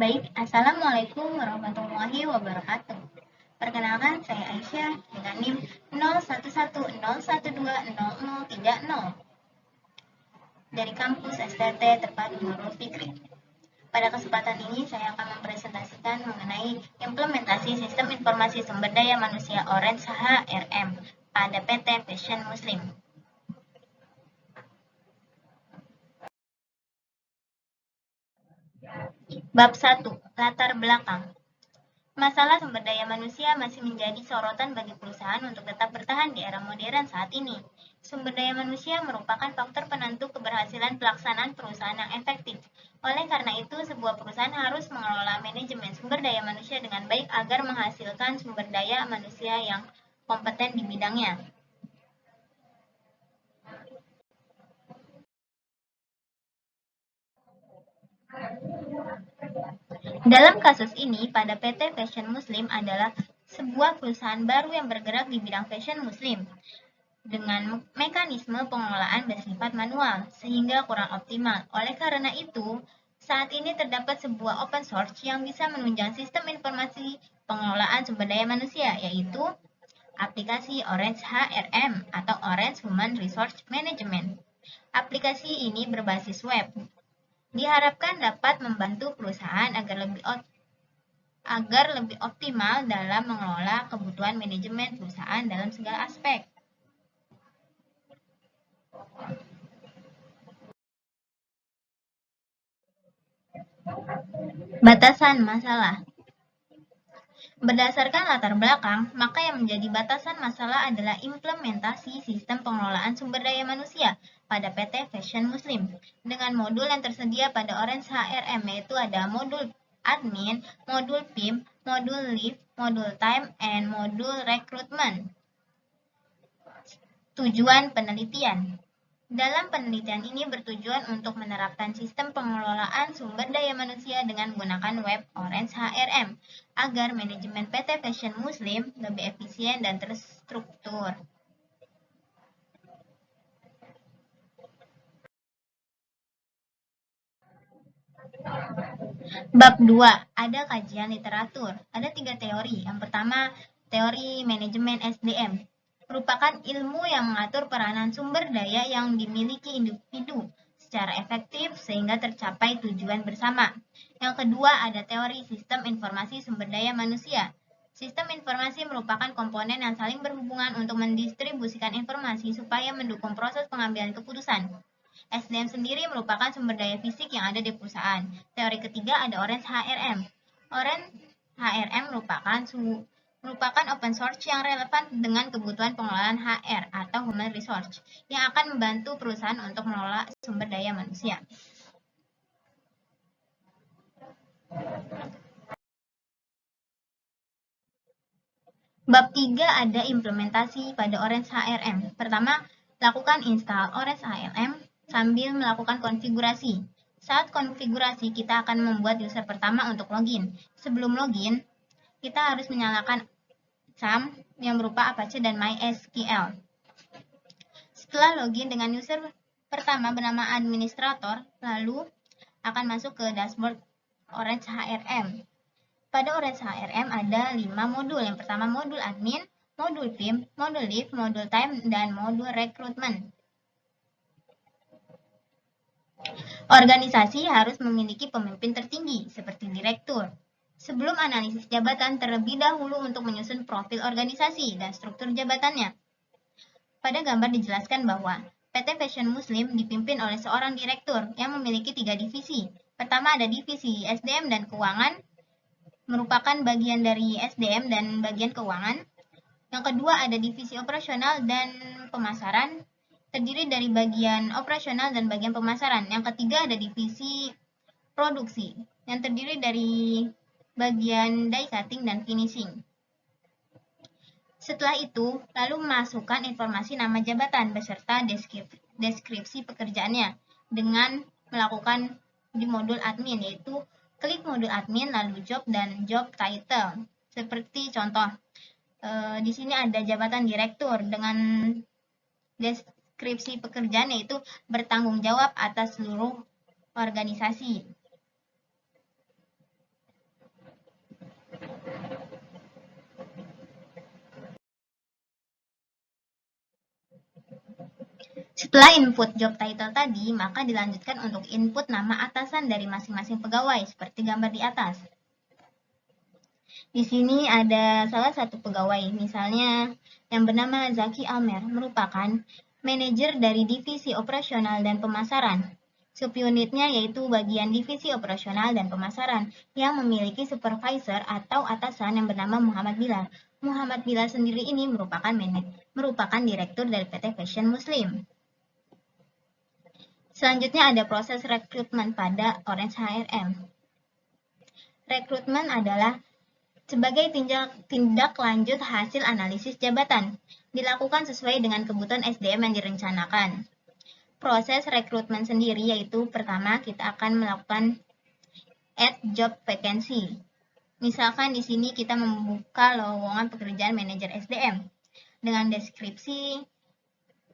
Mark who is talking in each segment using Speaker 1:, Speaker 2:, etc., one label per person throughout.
Speaker 1: Baik, Assalamualaikum warahmatullahi wabarakatuh. Perkenalkan, saya Aisyah dengan NIM 0110120030 dari kampus STT Terpadu Nurul Fikri. Pada kesempatan ini, saya akan mempresentasikan mengenai implementasi Sistem Informasi Sumber Daya Manusia Orange HRM pada PT Fashion Muslim. Bab 1. Latar belakang. Masalah sumber daya manusia masih menjadi sorotan bagi perusahaan untuk tetap bertahan di era modern saat ini. Sumber daya manusia merupakan faktor penentu keberhasilan pelaksanaan perusahaan yang efektif. Oleh karena itu, sebuah perusahaan harus mengelola manajemen sumber daya manusia dengan baik agar menghasilkan sumber daya manusia yang kompeten di bidangnya. Dalam kasus ini, pada PT Fashion Muslim adalah sebuah perusahaan baru yang bergerak di bidang fashion muslim dengan mekanisme pengelolaan bersifat manual, sehingga kurang optimal. Oleh karena itu, saat ini terdapat sebuah open source yang bisa menunjang sistem informasi pengelolaan sumber daya manusia, yaitu aplikasi Orange HRM atau Orange Human Resource Management. Aplikasi ini berbasis web. Diharapkan dapat membantu perusahaan agar lebih optimal dalam mengelola kebutuhan manajemen perusahaan dalam segala aspek. Batasan masalah. Berdasarkan latar belakang, maka yang menjadi batasan masalah adalah implementasi sistem pengelolaan sumber daya manusia pada PT Fashion Muslim dengan modul yang tersedia pada Orange HRM, yaitu ada modul admin, modul PIM, modul leave, modul time, and modul recruitment. Tujuan penelitian. Dalam penelitian ini bertujuan untuk menerapkan sistem pengelolaan sumber daya manusia dengan menggunakan web Orange HRM agar manajemen PT Fashion Muslim lebih efisien dan terstruktur. Bab 2. Ada kajian literatur. Ada 3 teori. Yang pertama, teori manajemen SDM. Merupakan ilmu yang mengatur peranan sumber daya yang dimiliki individu secara efektif sehingga tercapai tujuan bersama. Yang kedua, ada teori sistem informasi sumber daya manusia. Sistem informasi merupakan komponen yang saling berhubungan untuk mendistribusikan informasi supaya mendukung proses pengambilan keputusan. SDM sendiri merupakan sumber daya fisik yang ada di perusahaan. Teori ketiga ada Orange HRM. Orange HRM merupakan open source yang relevan dengan kebutuhan pengelolaan HR atau Human Resource yang akan membantu perusahaan untuk mengelola sumber daya manusia. Bab 3 ada implementasi pada Orange HRM. Pertama, lakukan install Orange HRM sambil melakukan konfigurasi. Saat konfigurasi, kita akan membuat user pertama untuk login. Sebelum login, kita harus menyalakan SAM yang berupa Apache dan MySQL. Setelah login dengan user pertama bernama administrator, lalu akan masuk ke dashboard Orange HRM. Pada Orange HRM ada 5 modul. Yang pertama modul admin, modul PIM, modul leave, modul time, dan modul recruitment. Organisasi harus memiliki pemimpin tertinggi, seperti direktur. Sebelum analisis jabatan, terlebih dahulu untuk menyusun profil organisasi dan struktur jabatannya. Pada gambar dijelaskan bahwa PT Fashion Muslim dipimpin oleh seorang direktur yang memiliki 3 divisi. Pertama ada divisi SDM dan keuangan, merupakan bagian dari SDM dan bagian keuangan. Yang kedua ada divisi operasional dan pemasaran, terdiri dari bagian operasional dan bagian pemasaran. Yang ketiga ada divisi produksi, yang terdiri dari bagian die cutting dan finishing. Setelah itu, lalu memasukkan informasi nama jabatan beserta deskripsi pekerjaannya dengan melakukan di modul admin, yaitu klik modul admin lalu job dan job title. Seperti contoh, di sini ada jabatan direktur dengan deskripsi pekerjaan yaitu bertanggung jawab atas seluruh organisasi. Setelah input job title tadi, maka dilanjutkan untuk input nama atasan dari masing-masing pegawai, seperti gambar di atas. Di sini ada salah satu pegawai, misalnya yang bernama Zaki Almer, merupakan manajer dari divisi operasional dan pemasaran. Subunitnya yaitu bagian divisi operasional dan pemasaran yang memiliki supervisor atau atasan yang bernama Muhammad Bilal. Muhammad Bilal sendiri ini merupakan direktur dari PT Fashion Muslim. Selanjutnya ada proses rekrutmen pada Orange HRM. Rekrutmen adalah sebagai tindak lanjut hasil analisis jabatan, dilakukan sesuai dengan kebutuhan SDM yang direncanakan. Proses rekrutmen sendiri yaitu pertama kita akan melakukan add job vacancy. Misalkan di sini kita membuka lowongan pekerjaan manajer SDM. Dengan deskripsi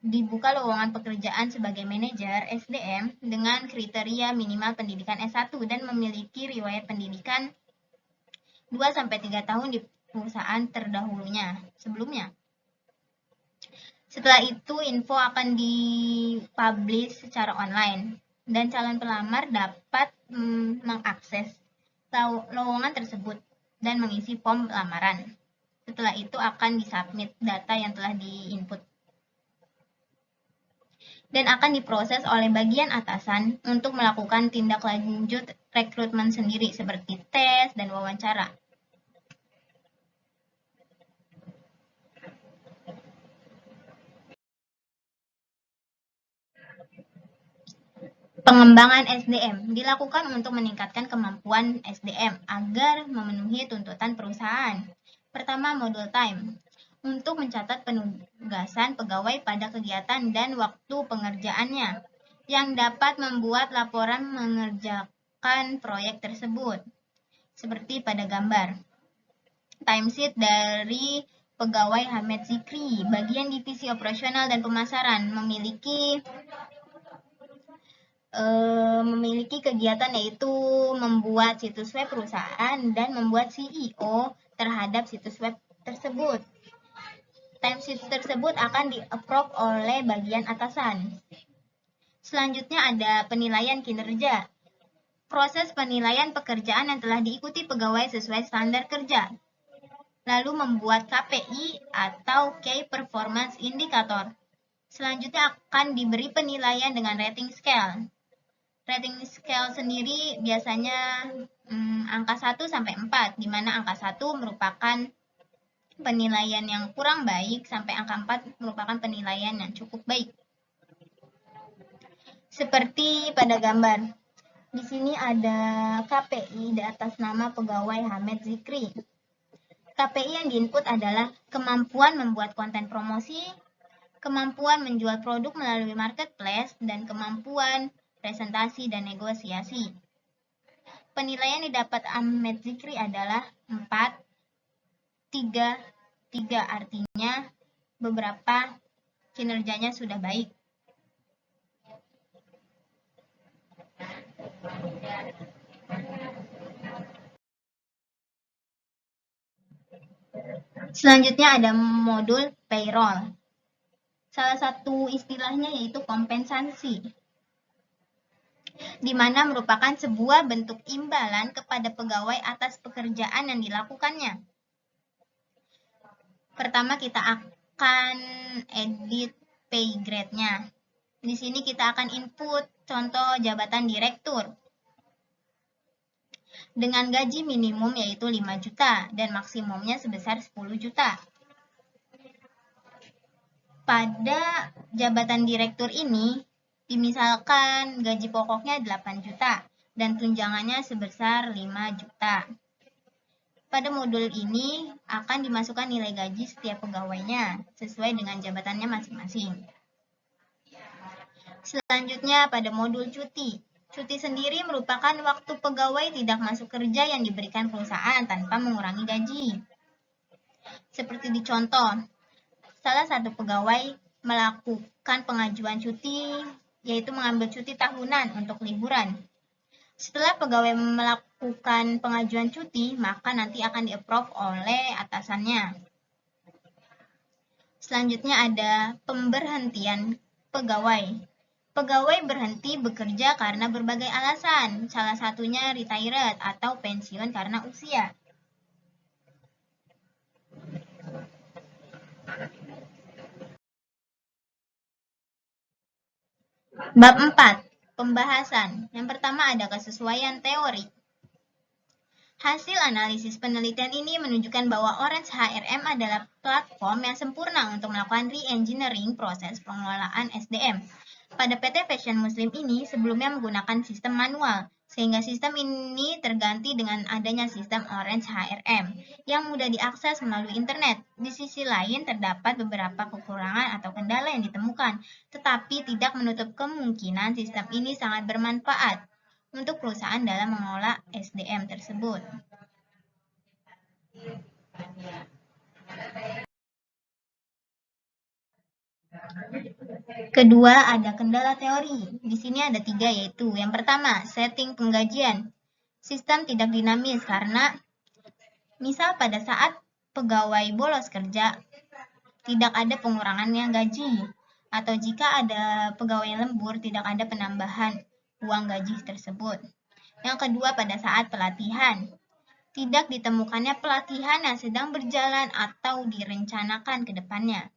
Speaker 1: dibuka lowongan pekerjaan sebagai manajer SDM dengan kriteria minimal pendidikan S1 dan memiliki riwayat pendidikan 2-3 tahun di perusahaan terdahulunya sebelumnya. Setelah itu info akan dipublish secara online dan calon pelamar dapat mengakses lowongan tersebut dan mengisi form lamaran. Setelah itu akan disubmit data yang telah diinput dan akan diproses oleh bagian atasan untuk melakukan tindak lanjut rekrutmen sendiri seperti tes dan wawancara. Pengembangan SDM dilakukan untuk meningkatkan kemampuan SDM agar memenuhi tuntutan perusahaan. Pertama, module time. Untuk mencatat penugasan pegawai pada kegiatan dan waktu pengerjaannya, yang dapat membuat laporan mengerjakan proyek tersebut. Seperti pada gambar. Timesheet dari pegawai Hamed Zikri, bagian divisi operasional dan pemasaran, memiliki kegiatan yaitu membuat situs web perusahaan dan membuat CEO terhadap situs web tersebut. Timesheet tersebut akan di-approve oleh bagian atasan. Selanjutnya ada penilaian kinerja. Proses penilaian pekerjaan yang telah diikuti pegawai sesuai standar kerja. Lalu membuat KPI atau Key Performance Indicator. Selanjutnya akan diberi penilaian dengan rating scale. Rating scale sendiri biasanya angka 1-4, di mana angka 1 merupakan penilaian yang kurang baik, sampai angka 4 merupakan penilaian yang cukup baik. Seperti pada gambar. Di sini ada KPI di atas nama pegawai Hamed Zikri. KPI yang diinput adalah kemampuan membuat konten promosi, kemampuan menjual produk melalui marketplace, dan kemampuan presentasi dan negosiasi. Penilaian didapat Hamed Zikri adalah 4-3, artinya beberapa kinerjanya sudah baik. Selanjutnya ada modul payroll. Salah satu istilahnya yaitu kompensasi, di mana merupakan sebuah bentuk imbalan kepada pegawai atas pekerjaan yang dilakukannya. Pertama kita akan edit pay grade-nya. Di sini kita akan input contoh jabatan direktur dengan gaji minimum yaitu 5 juta dan maksimumnya sebesar 10 juta. Pada jabatan direktur ini, dimisalkan gaji pokoknya 8 juta dan tunjangannya sebesar 5 juta. Pada modul ini akan dimasukkan nilai gaji setiap pegawainya sesuai dengan jabatannya masing-masing. Selanjutnya pada modul cuti. Cuti sendiri merupakan waktu pegawai tidak masuk kerja yang diberikan perusahaan tanpa mengurangi gaji. Seperti di contoh, salah satu pegawai melakukan pengajuan cuti, yaitu mengambil cuti tahunan untuk liburan. Setelah pegawai melakukan pengajuan cuti, maka nanti akan di-approve oleh atasannya. Selanjutnya ada pemberhentian Pegawai. Pegawai berhenti bekerja karena berbagai alasan, salah satunya retired atau pensiun karena usia. Bab 4. Pembahasan. Yang pertama ada kesesuaian teori. Hasil analisis penelitian ini menunjukkan bahwa Orange HRM adalah platform yang sempurna untuk melakukan re-engineering proses pengelolaan SDM. Pada PT Fashion Muslim ini sebelumnya menggunakan sistem manual, sehingga sistem ini terganti dengan adanya sistem Orange HRM yang mudah diakses melalui internet. Di sisi lain terdapat beberapa kekurangan atau kendala yang ditemukan, tetapi tidak menutup kemungkinan sistem ini sangat bermanfaat untuk perusahaan dalam mengelola SDM tersebut. Kedua, ada kendala teori. Di sini ada 3, yaitu yang pertama, setting penggajian. Sistem tidak dinamis karena misal pada saat pegawai bolos kerja, tidak ada pengurangannya gaji. Atau jika ada pegawai lembur, tidak ada penambahan uang gaji tersebut. Yang kedua, pada saat pelatihan. Tidak ditemukannya pelatihan yang sedang berjalan atau direncanakan ke depannya.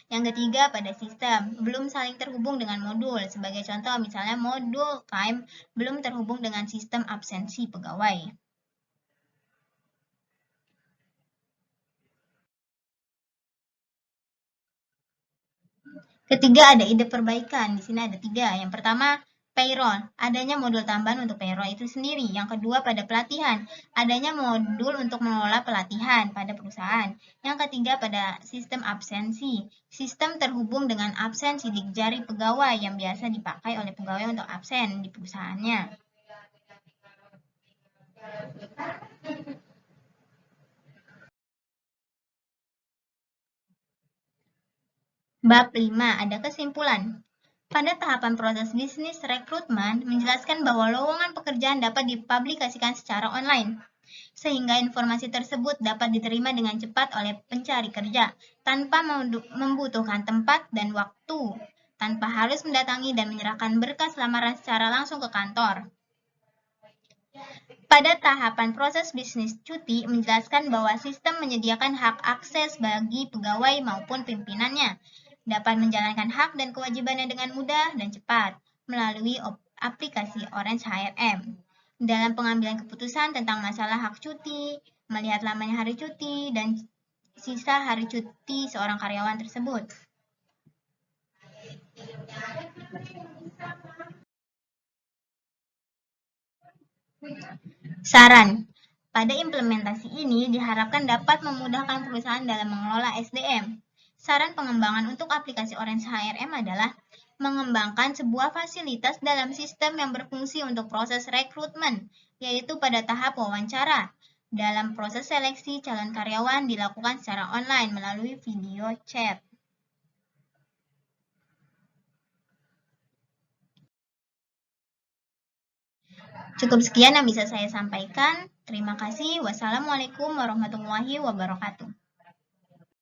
Speaker 1: Yang ketiga, pada sistem, belum saling terhubung dengan modul. Sebagai contoh, misalnya modul time belum terhubung dengan sistem absensi pegawai. Ketiga, ada ide perbaikan. Di sini ada 3. Yang pertama, payroll. Adanya modul tambahan untuk payroll itu sendiri. Yang kedua, pada pelatihan. Adanya modul untuk mengelola pelatihan pada perusahaan. Yang ketiga, pada sistem absensi. Sistem terhubung dengan absen sidik jari pegawai yang biasa dipakai oleh pegawai untuk absen di perusahaannya. Bab 5, ada kesimpulan. Pada tahapan proses bisnis rekrutmen, menjelaskan bahwa lowongan pekerjaan dapat dipublikasikan secara online, sehingga informasi tersebut dapat diterima dengan cepat oleh pencari kerja, tanpa membutuhkan tempat dan waktu, tanpa harus mendatangi dan menyerahkan berkas lamaran secara langsung ke kantor. Pada tahapan proses bisnis cuti, menjelaskan bahwa sistem menyediakan hak akses bagi pegawai maupun pimpinannya, dapat menjalankan hak dan kewajibannya dengan mudah dan cepat melalui aplikasi Orange HRM. Dalam pengambilan keputusan tentang masalah hak cuti, melihat lamanya hari cuti, dan sisa hari cuti seorang karyawan tersebut. Saran. Pada implementasi ini diharapkan dapat memudahkan perusahaan dalam mengelola SDM. Saran pengembangan untuk aplikasi Orange HRM adalah mengembangkan sebuah fasilitas dalam sistem yang berfungsi untuk proses rekrutmen, yaitu pada tahap wawancara. Dalam proses seleksi, calon karyawan dilakukan secara online melalui video chat. Cukup sekian yang bisa saya sampaikan. Terima kasih. Wassalamualaikum warahmatullahi wabarakatuh.